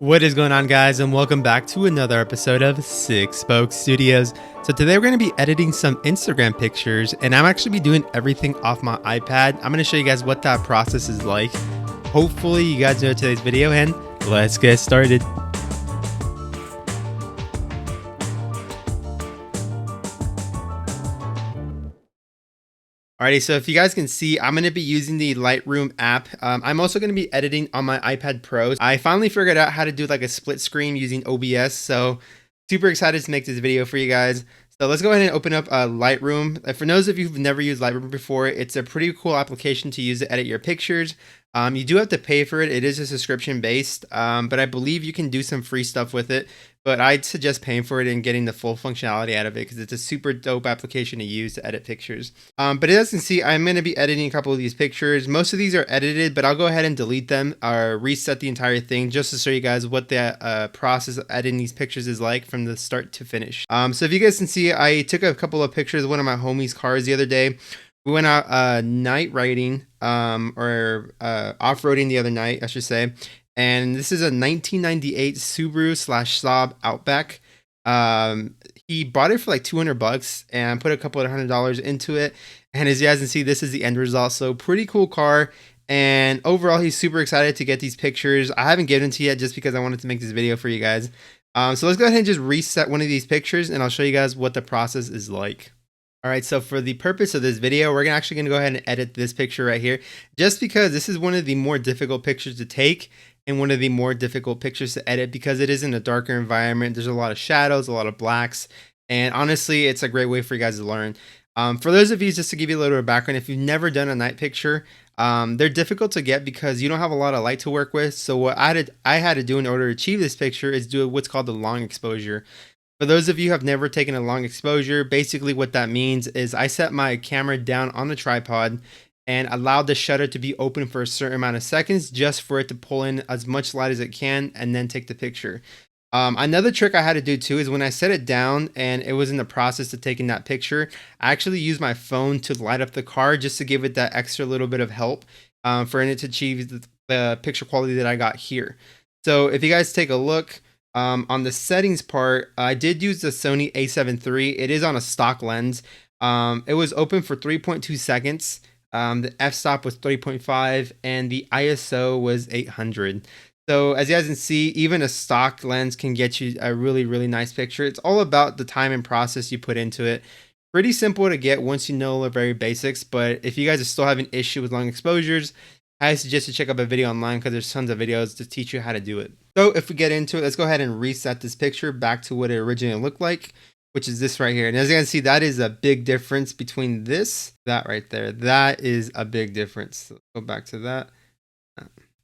What is going on, guys, and welcome back to another episode of Six Spoke Studios. So today we're going to be editing some Instagram pictures, and I'm actually be doing everything off my iPad. I'm going to show you guys what that process is like. Hopefully you guys enjoyed today's video, and let's get started. Alrighty, so if you guys can see, I'm going to be using the Lightroom app. I'm also going to be editing on my iPad Pro. I finally figured out how to do like a split screen using OBS, so super excited to make this video for you guys. So let's go ahead and open up Lightroom. For those of you who've never used Lightroom before, it's a pretty cool application to use to edit your pictures. You do have to pay for it. It is a subscription based, but I believe you can do some free stuff with it. But I'd suggest paying for it and getting the full functionality out of it because it's a super dope application to use to edit pictures. But as you can see, I'm going to be editing a couple of these pictures. Most of these are edited, but I'll go ahead and delete them or reset the entire thing just to show you guys what the process of editing these pictures is like from the start to finish. So if you guys can see, I took a couple of pictures of one of my homies' cars the other day. We went out night riding or off-roading the other night, I should say. And this is a 1998 Subaru /Saab Outback. He bought it for like $200 and put a couple of $100 into it. And as you guys can see, this is the end result. So pretty cool car. And overall, he's super excited to get these pictures. I haven't given it to yet just because I wanted to make this video for you guys. So let's go ahead and just reset one of these pictures and I'll show you guys what the process is like. All right, so for the purpose of this video, we're actually going to go ahead and edit this picture right here, just because this is one of the more difficult pictures to take and one of the more difficult pictures to edit because it is in a darker environment. There's a lot of shadows, a lot of blacks, and honestly, it's a great way for you guys to learn. For those of you, just to give you a little bit of background, if you've never done a night picture, they're difficult to get because you don't have a lot of light to work with. So what I had to do in order to achieve this picture is do what's called the long exposure. For those of you who have never taken a long exposure, basically what that means is I set my camera down on the tripod and allowed the shutter to be open for a certain amount of seconds just for it to pull in as much light as it can and then take the picture. Another trick I had to do too is when I set it down and it was in the process of taking that picture, I actually used my phone to light up the car just to give it that extra little bit of help for it to achieve the picture quality that I got here. So if you guys take a look, on the settings part, I did use the Sony a7 III. It is on a stock lens. It was open for 3.2 seconds. The f-stop was 3.5 and the ISO was 800. So as you guys can see, even a stock lens can get you a really, really nice picture. It's all about the time and process you put into it. Pretty simple to get once you know the very basics, but if you guys are still having issue with long exposures, I suggest you check out a video online because there's tons of videos to teach you how to do it. So if we get into it, let's go ahead and reset this picture back to what it originally looked like, which is this right here. And as you can see, that is a big difference between that right there. That is a big difference. So go back to that.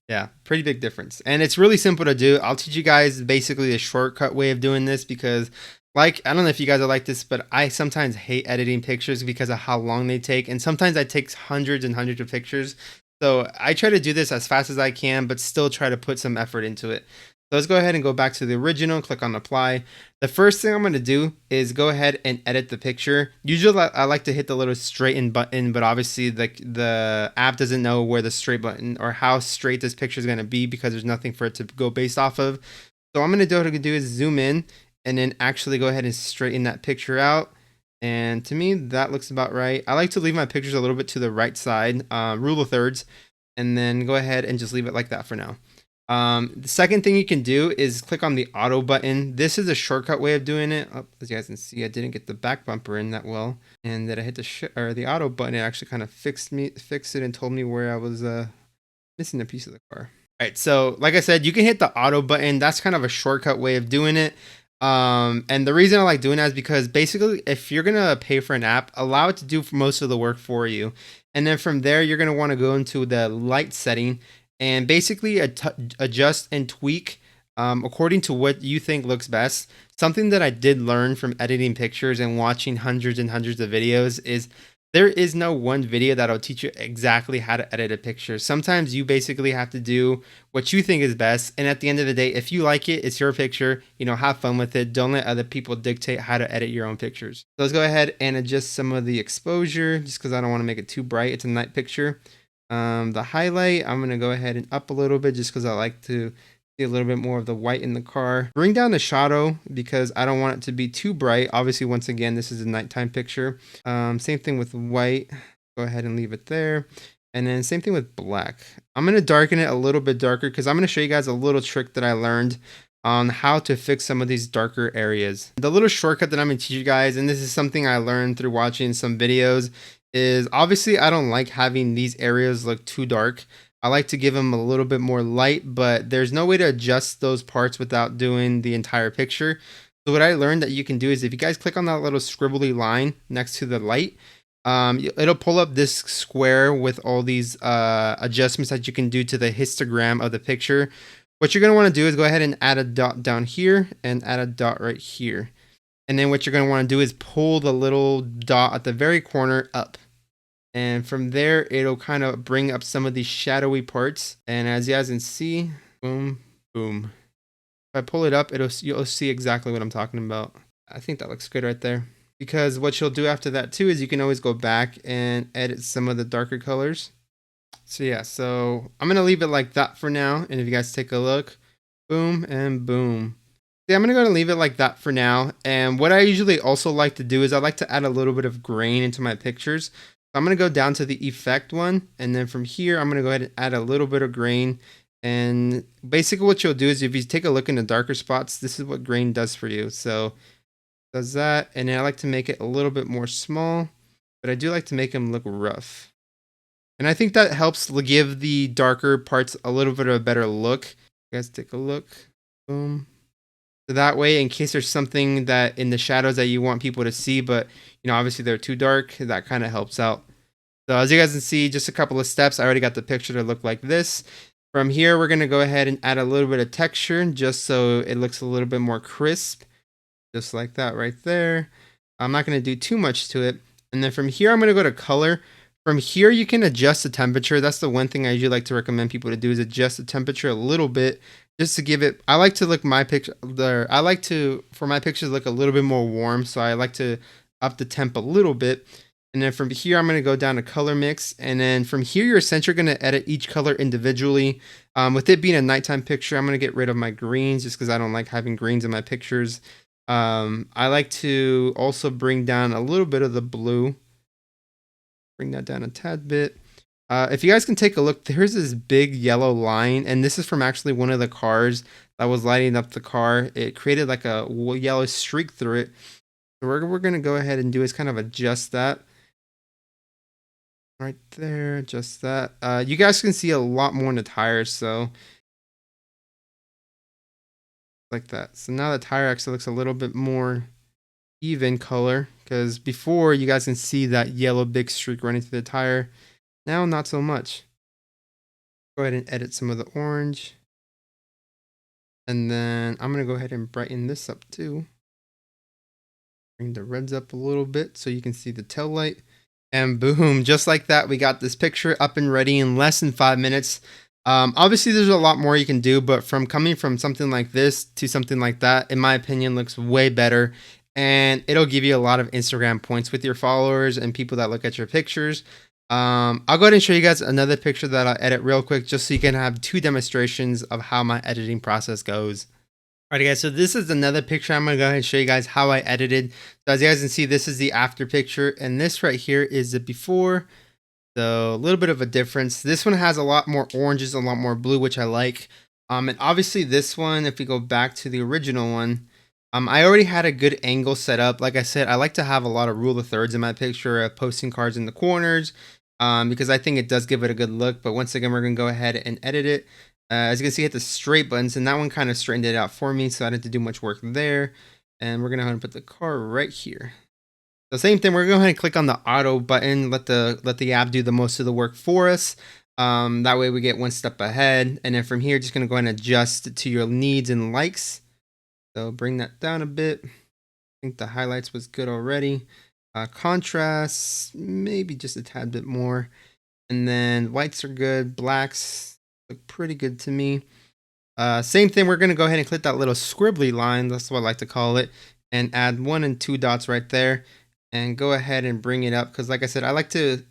Yeah, pretty big difference. And it's really simple to do. I'll teach you guys basically a shortcut way of doing this because I don't know if you guys are like this, but I sometimes hate editing pictures because of how long they take. And sometimes I take hundreds and hundreds of pictures. So I try to do this as fast as I can, but still try to put some effort into it. So let's go ahead and go back to the original, click on apply. The first thing I'm going to do is go ahead and edit the picture. Usually I like to hit the little straighten button, but obviously the app doesn't know where the straight button or how straight this picture is going to be because there's nothing for it to go based off of. So what I'm going to do is zoom in and then actually go ahead and straighten that picture out. And to me, that looks about right. I like to leave my pictures a little bit to the right side, rule of thirds, and then go ahead and just leave it like that for now. The second thing you can do is click on the auto button. This is a shortcut way of doing it. Oh, as you guys can see, I didn't get the back bumper in that well, and that I hit the auto button. It actually kind of fixed it and told me where I was missing a piece of the car. All right, so like I said, you can hit the auto button. That's kind of a shortcut way of doing it. And the reason I like doing that is because basically if you're going to pay for an app, allow it to do most of the work for you. And then from there, you're going to want to go into the light setting and basically adjust and tweak according to what you think looks best. Something that I did learn from editing pictures and watching hundreds and hundreds of videos is there is no one video that'll teach you exactly how to edit a picture. Sometimes you basically have to do what you think is best. And at the end of the day, if you like it, it's your picture, have fun with it. Don't let other people dictate how to edit your own pictures. So let's go ahead and adjust some of the exposure just because I don't want to make it too bright. It's a night picture. The highlight, I'm going to go ahead and up a little bit just because I like to See a little bit more of the white in the car. Bring down the shadow because I don't want it to be too bright. Obviously, once again, this is a nighttime picture. Same thing with white. Go ahead and leave it there. And then same thing with black. I'm going to darken it a little bit darker because I'm going to show you guys a little trick that I learned on how to fix some of these darker areas. The little shortcut that I'm going to teach you guys, and this is something I learned through watching some videos, is obviously I don't like having these areas look too dark. I like to give them a little bit more light, but there's no way to adjust those parts without doing the entire picture. So what I learned that you can do is if you guys click on that little scribbly line next to the light, it'll pull up this square with all these adjustments that you can do to the histogram of the picture. What you're going to want to do is go ahead and add a dot down here and add a dot right here. And then what you're going to want to do is pull the little dot at the very corner up. And from there, it'll kind of bring up some of these shadowy parts. And as you guys can see, boom, boom. If I pull it up, you'll see exactly what I'm talking about. I think that looks good right there. Because what you'll do after that too is you can always go back and edit some of the darker colors. So yeah, so I'm going to leave it like that for now. And if you guys take a look, boom and boom. Yeah, I'm going to leave it like that for now. And what I usually also like to do is I like to add a little bit of grain into my pictures. So I'm going to go down to the effect one. And then from here, I'm going to go ahead and add a little bit of grain. And basically what you'll do is if you take a look in the darker spots, this is what grain does for you. So does that. And then I like to make it a little bit more small, but I do like to make them look rough. And I think that helps give the darker parts a little bit of a better look. You guys take a look. Boom. So that way, in case there's something that in the shadows that you want people to see, but obviously they're too dark, that kind of helps out. So as you guys can see, just a couple of steps, I already got the picture to look like this. From here, we're going to go ahead and add a little bit of texture just so it looks a little bit more crisp. Just like that right there. I'm not going to do too much to it. And then from here, I'm going to go to color. From here, you can adjust the temperature. That's the one thing I usually like to recommend people to do is adjust the temperature a little bit just to give it. I like to look my picture there. I like to, for my pictures, look a little bit more warm. So I like to up the temp a little bit. And then from here, I'm going to go down to color mix. And then from here, you're essentially going to edit each color individually. With it being a nighttime picture, I'm going to get rid of my greens just because I don't like having greens in my pictures. I like to also bring down a little bit of the blue. Bring that down a tad bit. If you guys can take a look, there's this big yellow line, and this is from actually one of the cars that was lighting up the car. It created like a yellow streak through it. So we're going to go ahead and do is kind of adjust that. Right there, adjust that. You guys can see a lot more in the tires, so like that. So now the tire actually looks a little bit more even color because before you guys can see that yellow big streak running through the tire. Now not so much. Go ahead and edit some of the orange. And then I'm going to go ahead and brighten this up too. Bring the reds up a little bit so you can see the tail light. And boom, just like that, we got this picture up and ready in less than 5 minutes. Obviously, there's a lot more you can do, but from coming from something like this to something like that, in my opinion, looks way better. And it'll give you a lot of Instagram points with your followers and people that look at your pictures. I'll go ahead and show you guys another picture that I'll edit real quick just so you can have 2 demonstrations of how my editing process goes. Alright guys, so this is another picture. I'm going to go ahead and show you guys how I edited. So as you guys can see, this is the after picture and this right here is the before. So a little bit of a difference. This one has a lot more oranges, a lot more blue, which I like. And obviously this one, if we go back to the original one, I already had a good angle set up. Like I said, I like to have a lot of rule of thirds in my picture, posting cards in the corners, because I think it does give it a good look. But once again, we're going to go ahead and edit it. As you can see, hit the straight buttons, and that one kind of straightened it out for me, so I didn't have to do much work there. And we're going to go ahead and put the car right here. The same thing, we're going to go ahead and click on the auto button, let the app do the most of the work for us. That way we get one step ahead. And then from here, just going to go ahead and adjust it to your needs and likes. So bring that down a bit. I think the highlights was good already. Contrast, maybe just a tad bit more. And then whites are good. Blacks look pretty good to me. Same thing, we're going to go ahead and click that little scribbly line. That's what I like to call it. And add 1 and 2 dots right there. And go ahead and bring it up. Because like I said, I like to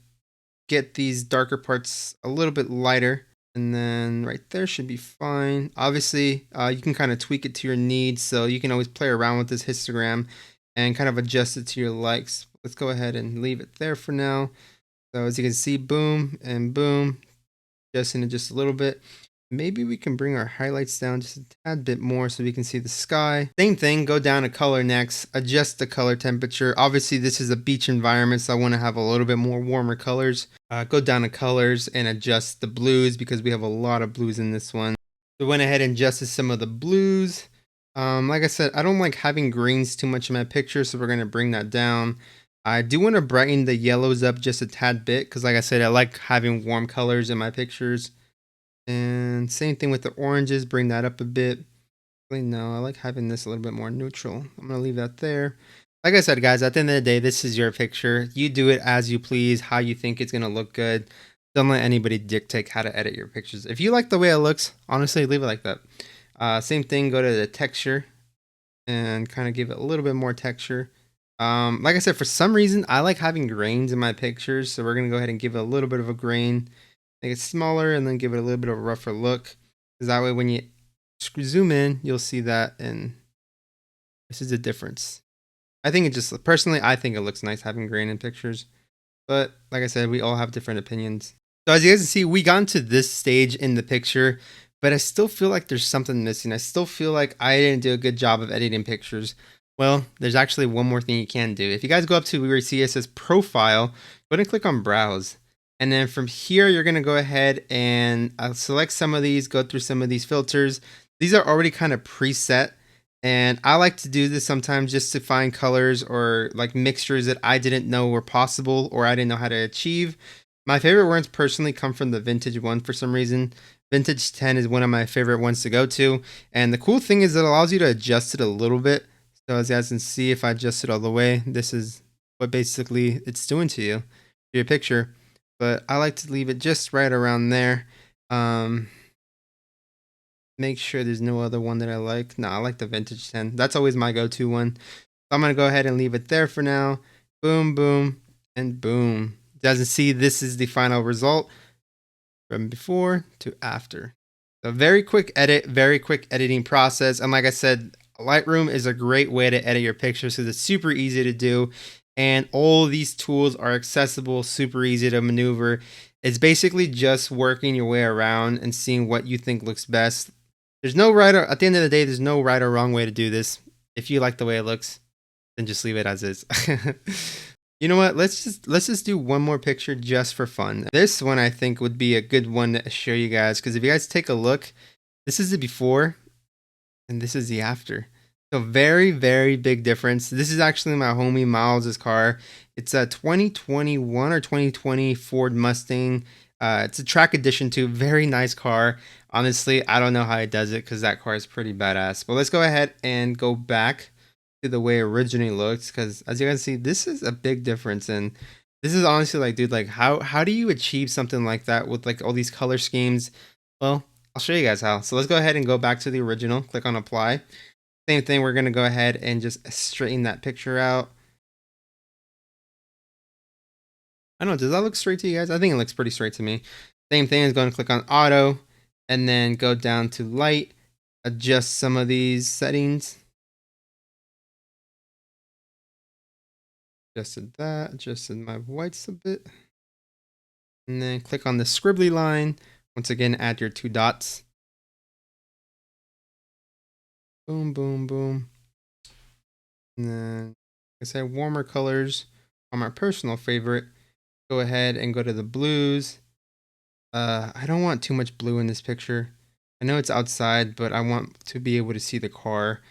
get these darker parts a little bit lighter. And then right there should be fine. Obviously, you can kind of tweak it to your needs. So you can always play around with this histogram and kind of adjust it to your likes. Let's go ahead and leave it there for now. So as you can see, boom and boom, adjusting it just a little bit. Maybe we can bring our highlights down just a tad bit more so we can see the sky. Same thing, go down to color next, adjust the color temperature. Obviously this is a beach environment, so I want to have a little bit more warmer colors. Go down to colors and adjust the blues because we have a lot of blues in this one. So went ahead and adjusted some of the blues. Like I said, I don't like having greens too much in my picture, so we're going to bring that down. I do want to brighten the yellows up just a tad bit because like I said, I like having warm colors in my pictures. And same thing with the oranges, bring that up a bit. No, I like having this a little bit more neutral. I'm going to leave that there. Like I said, guys, at the end of the day, this is your picture. You do it as you please, how you think it's going to look good. Don't let anybody dictate how to edit your pictures. If you like the way it looks, honestly, leave it like that. Same thing, go to the texture and kind of give it a little bit more texture. Like I said, for some reason, I like having grains in my pictures. So we're going to go ahead and give it a little bit of a grain. Make it smaller and then give it a little bit of a rougher look. Because that way when you zoom in, you'll see that, and this is the difference. I think it just, personally, I think it looks nice having grain in pictures. But like I said, we all have different opinions. So as you guys can see, we got into this stage in the picture, but I still feel like there's something missing. I still feel like I didn't do a good job of editing pictures. Well, there's actually one more thing you can do. If you guys go up to where you see it says profile, go ahead and click on browse. And then from here, you're going to go ahead and select some of these, go through some of these filters. These are already kind of preset. And I like to do this sometimes just to find colors or like mixtures that I didn't know were possible or I didn't know how to achieve. My favorite ones personally come from the vintage one for some reason. Vintage 10 is one of my favorite ones to go to. And the cool thing is it allows you to adjust it a little bit. So as you guys can see, if I adjust it all the way, this is what basically it's doing to you, to your picture. But I like to leave it just right around there. Make sure there's no other one that I like. No, I like the vintage 10. That's always my go-to one. So I'm going to go ahead and leave it there for now. Boom, boom, and boom. As you see, this is the final result from before to after. So very quick edit, very quick editing process. And like I said, Lightroom is a great way to edit your pictures because it's super easy to do. And all these tools are accessible, super easy to maneuver. It's basically just working your way around and seeing what you think looks best. There's no right or, at the end of the day, there's no right or wrong way to do this. If you like the way it looks, then just leave it as is. You know what? Let's just do one more picture just for fun. This one I think would be a good one to show you guys because if you guys take a look, this is the before and this is the after. So very, very big difference. This is actually my homie Miles's car. It's a 2021 or 2020 Ford Mustang. It's a track edition too. Very nice car. Honestly, I don't know how it does it because that car is pretty badass. But let's go ahead and go back to the way it originally looked because as you guys see, this is a big difference. And this is honestly like, dude, like how do you achieve something like that with like all these color schemes? Well, I'll show you guys how. So let's go ahead and go back to the original. Click on apply. Same thing, we're going to go ahead and just straighten that picture out. I don't know, does that look straight to you guys? I think it looks pretty straight to me. Same thing is going to click on auto and then go down to light, adjust some of these settings. Adjusted that, adjusted my whites a bit. And then click on the scribbly line. Once again, add your 2 dots. Boom, boom, boom. And then, like I said, warmer colors are my personal favorite. Go ahead and go to the blues. I don't want too much blue in this picture. I know it's outside, but I want to be able to see the car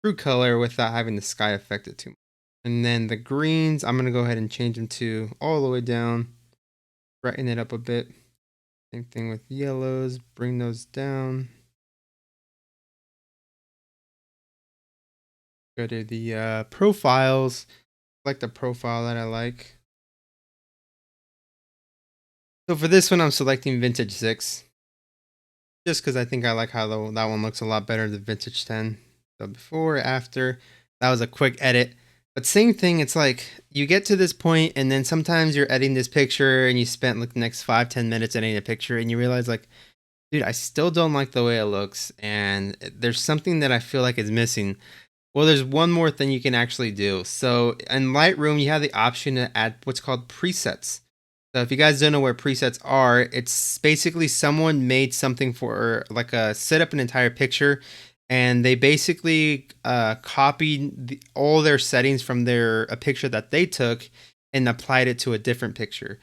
through color without having the sky affect it too much. And then the greens, I'm going to go ahead and change them to all the way down. Brighten it up a bit. Same thing with yellows. Bring those down. Go to the profiles. Select the profile that I like. So for this one, I'm selecting Vintage 6. Just because I think I like how that one looks a lot better than Vintage 10. So before, after, that was a quick edit. But same thing, it's like you get to this point and then sometimes you're editing this picture and you spent like the next 5-10 minutes editing a picture and you realize like, Dude, I still don't like the way it looks, and there's something that I feel like is missing. Well, there's one more thing you can actually do. So in Lightroom, you have the option to add what's called presets. So if you guys don't know where presets are, it's basically someone made something for like a set up an entire picture, and they basically copied all their settings from a picture that they took and applied it to a different picture.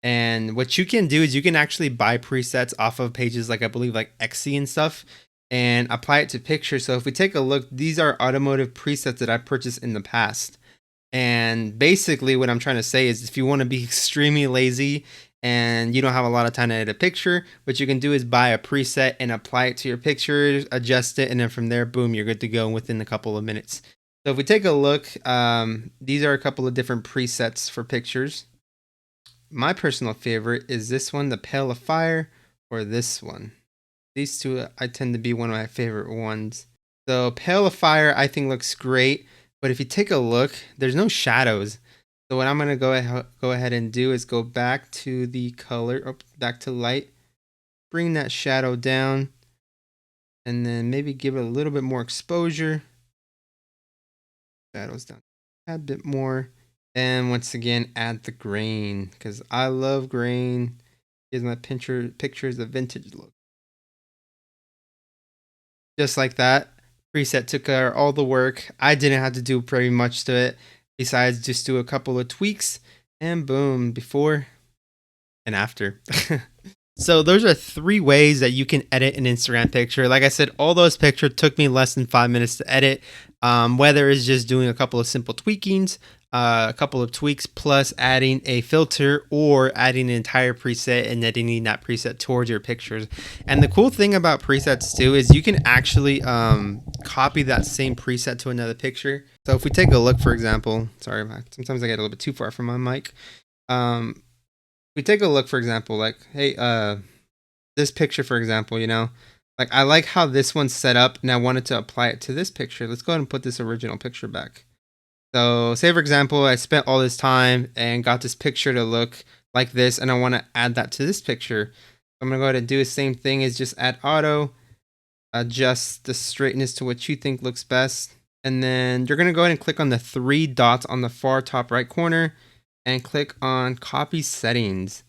And what you can do is you can actually buy presets off of pages like I believe like Etsy and stuff and apply it to pictures. So if we take a look, these are automotive presets that I purchased in the past. And basically what I'm trying to say is if you want to be extremely lazy and you don't have a lot of time to edit a picture, what you can do is buy a preset and apply it to your pictures, adjust it, and then from there, boom, you're good to go within a couple of minutes. So if we take a look, these are a couple of different presets for pictures. My personal favorite is this one, the Pale of Fire, or this one. These two I tend to be one of my favorite ones. So Pale of Fire I think looks great, but if you take a look, there's no shadows. So what I'm gonna go ahead and do is go back to the color, back to light, bring that shadow down, and then maybe give it a little bit more exposure. Shadows down a bit more. And once again, add the grain, because I love grain. Gives my pictures a vintage look. Just like that, preset took care of all the work. I didn't have to do very much to it, besides just do a couple of tweaks, and boom, before and after. So those are 3 ways that you can edit an Instagram picture. Like I said, all those pictures took me less than 5 minutes to edit. Whether it's just doing a couple of simple tweakings, a couple of tweaks, plus adding a filter or adding an entire preset and editing that preset towards your pictures. And the cool thing about presets too is you can actually copy that same preset to another picture. So if we take a look, for example, sorry, sometimes I get a little bit too far from my mic. We take a look, for example, like, hey, this picture, for example, you know, like I like how this one's set up and I wanted to apply it to this picture. Let's go ahead and put this original picture back. So say, for example, I spent all this time and got this picture to look like this, and I want to add that to this picture. I'm going to go ahead and do the same thing as just add auto, adjust the straightness to what you think looks best. And then you're going to go ahead and click on the 3 dots on the far top right corner and click on copy settings.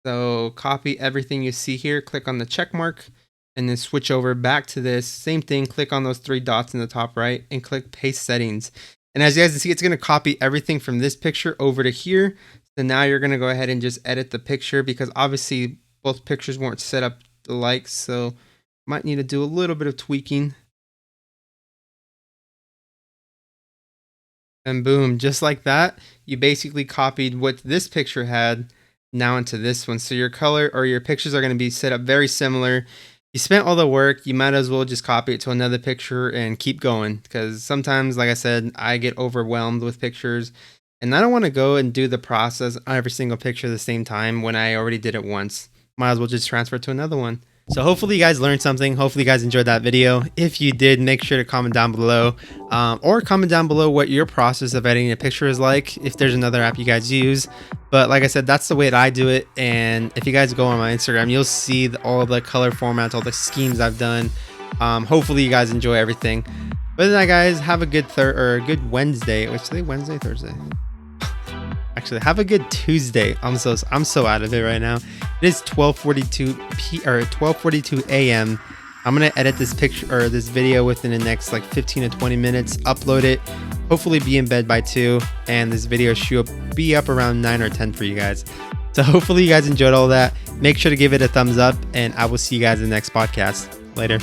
So copy everything you see here, click on the check mark, and then switch over back to this. Same thing, click on those 3 dots in the top right and click paste settings. And as you guys can see, it's going to copy everything from this picture over to here. So now you're going to go ahead and just edit the picture, because obviously both pictures weren't set up alike. So might need to do a little bit of tweaking. And boom, just like that, you basically copied what this picture had now into this one. So your color or your pictures are going to be set up very similar. You spent all the work, you might as well just copy it to another picture and keep going, because sometimes, like I said, I get overwhelmed with pictures and I don't want to go and do the process on every single picture at the same time when I already did it once. Might as well just transfer to another one. So hopefully you guys learned something. Hopefully you guys enjoyed that video. If you did, make sure to comment down below, or comment down below what your process of editing a picture is like, if there's another app you guys use. But like I said, that's the way that I do it. And if you guys go on my Instagram, you'll see all the color formats, all the schemes I've done. Hopefully you guys enjoy everything. But then, guys, have a good good Wednesday. Which today, Wednesday, Thursday. Actually, have a good Tuesday. I'm so out of it right now. It is 12:42 a.m. I'm gonna edit this picture or this video within the next like 15 to 20 minutes. Upload it. Hopefully, be in bed by 2, and this video should be up around 9 or 10 for you guys. So hopefully, you guys enjoyed all that. Make sure to give it a thumbs up, and I will see you guys in the next podcast. Later.